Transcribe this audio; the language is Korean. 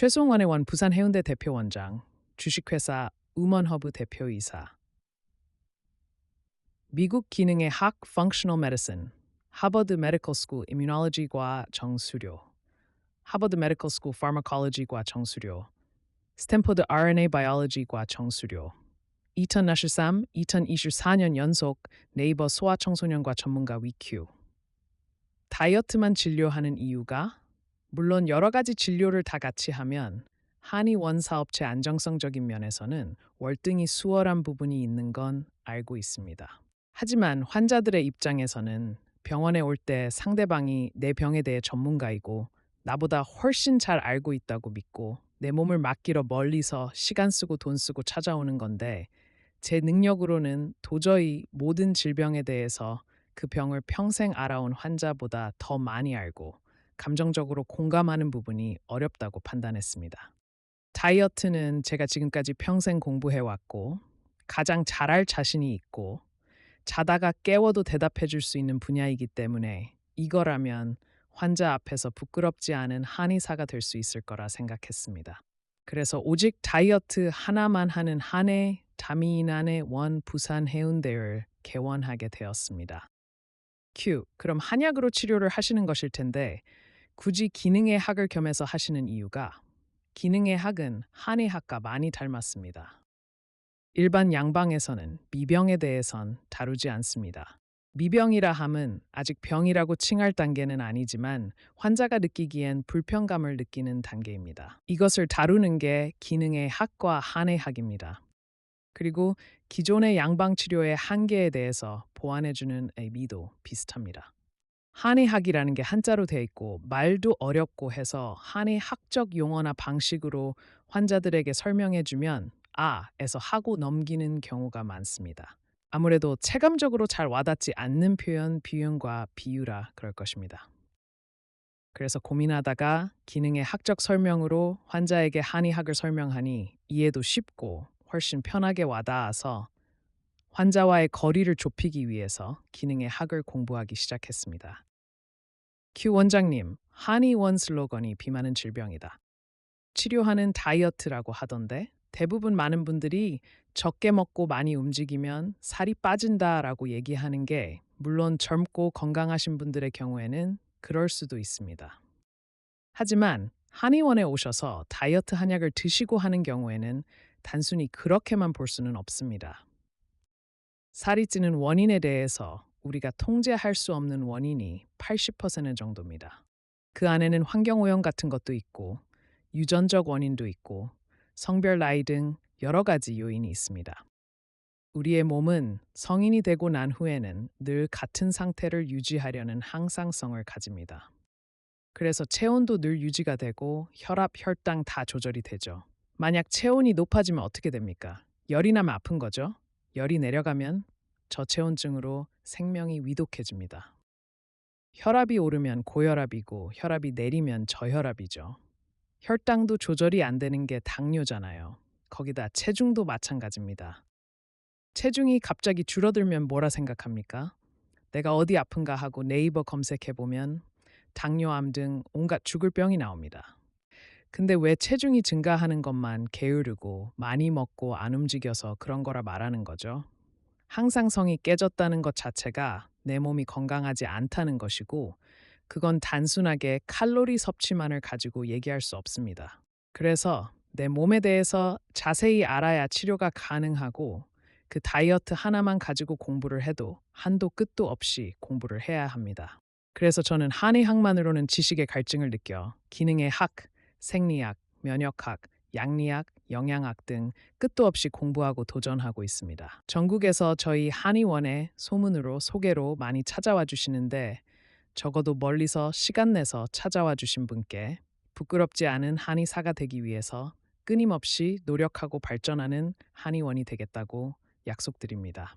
최송원의 원 부산 해운대 대표원장, 주식회사 우먼허브 대표이사. 미국 기능의 학 Functional Medicine, 하버드 메디컬 스쿨 Immunology과 정수료, 하버드 메디컬 스쿨 Pharmacology과 정수료, 스탠포드 RNA Biology과 정수료. 2023, 2024년 연속 네이버 소아청소년과 전문가 위큐. 다이어트만 진료하는 이유가? 물론 여러 가지 진료를 다 같이 하면 한의원 사업체 안정성적인 면에서는 월등히 수월한 부분이 있는 건 알고 있습니다. 하지만 환자들의 입장에서는 병원에 올 때 상대방이 내 병에 대해 전문가이고 나보다 훨씬 잘 알고 있다고 믿고 내 몸을 맡기러 멀리서 시간 쓰고 돈 쓰고 찾아오는 건데, 제 능력으로는 도저히 모든 질병에 대해서 그 병을 평생 알아온 환자보다 더 많이 알고 감정적으로 공감하는 부분이 어렵다고 판단했습니다. 다이어트는 제가 지금까지 평생 공부해왔고 가장 잘할 자신이 있고 자다가 깨워도 대답해 줄 수 있는 분야이기 때문에 이거라면 환자 앞에서 부끄럽지 않은 한의사가 될 수 있을 거라 생각했습니다. 그래서 오직 다이어트 하나만 하는 한해 다미인한의 원 부산 해운대를 개원하게 되었습니다. 그럼 한약으로 치료를 하시는 것일 텐데 굳이 기능의 학을 겸해서 하시는 이유가? 기능의 학은 한의학과 많이 닮았습니다. 일반 양방에서는 미병에 대해선 다루지 않습니다. 미병이라 함은 아직 병이라고 칭할 단계는 아니지만 환자가 느끼기엔 불편감을 느끼는 단계입니다. 이것을 다루는 게 기능의 학과 한의학입니다. 그리고 기존의 양방 치료의 한계에 대해서 보완해주는 의미도 비슷합니다. 한의학이라는 게 한자로 돼 있고 말도 어렵고 해서 한의학적 용어나 방식으로 환자들에게 설명해주면 에서 하고 넘기는 경우가 많습니다. 아무래도 체감적으로 잘 와닿지 않는 표현, 비유과 비유라 그럴 것입니다. 그래서 고민하다가 기능의 학적 설명으로 환자에게 한의학을 설명하니 이해도 쉽고 훨씬 편하게 와닿아서 환자와의 거리를 좁히기 위해서 기능의 학을 공부하기 시작했습니다. 큐 원장님, 한의원 슬로건이 비 많은 질병이다. 치료하는 다이어트라고 하던데 대부분 많은 분들이 적게 먹고 많이 움직이면 살이 빠진다라고 얘기하는 게, 물론 젊고 건강하신 분들의 경우에는 그럴 수도 있습니다. 하지만 한의원에 오셔서 다이어트 한약을 드시고 하는 경우에는 단순히 그렇게만 볼 수는 없습니다. 살이 찌는 원인에 대해서 우리가 통제할 수 없는 원인이 80% 정도입니다. 그 안에는 환경오염 같은 것도 있고 유전적 원인도 있고 성별, 나이 등 여러 가지 요인이 있습니다. 우리의 몸은 성인이 되고 난 후에는 늘 같은 상태를 유지하려는 항상성을 가집니다. 그래서 체온도 늘 유지가 되고 혈압, 혈당 다 조절이 되죠. 만약 체온이 높아지면 어떻게 됩니까? 열이 나면 아픈 거죠. 열이 내려가면 저체온증으로 생명이 위독해집니다. 혈압이 오르면 고혈압이고 혈압이 내리면 저혈압이죠. 혈당도 조절이 안 되는 게 당뇨잖아요. 거기다 체중도 마찬가지입니다. 체중이 갑자기 줄어들면 뭐라 생각합니까? 내가 어디 아픈가 하고 네이버 검색해보면 당뇨암 등 온갖 죽을 병이 나옵니다. 근데 왜 체중이 증가하는 것만 게으르고 많이 먹고 안 움직여서 그런 거라 말하는 거죠? 항상성이 깨졌다는 것 자체가 내 몸이 건강하지 않다는 것이고, 그건 단순하게 칼로리 섭취만을 가지고 얘기할 수 없습니다. 그래서 내 몸에 대해서 자세히 알아야 치료가 가능하고, 그 다이어트 하나만 가지고 공부를 해도 한도 끝도 없이 공부를 해야 합니다. 그래서 저는 한의학만으로는 지식의 갈증을 느껴 기능의 학, 생리학, 면역학, 양리학, 영양학 등 끝도 없이 공부하고 도전하고 있습니다. 전국에서 저희 한의원에 소문으로 소개로 많이 찾아와 주시는데, 적어도 멀리서 시간 내서 찾아와 주신 분께 부끄럽지 않은 한의사가 되기 위해서 끊임없이 노력하고 발전하는 한의원이 되겠다고 약속드립니다.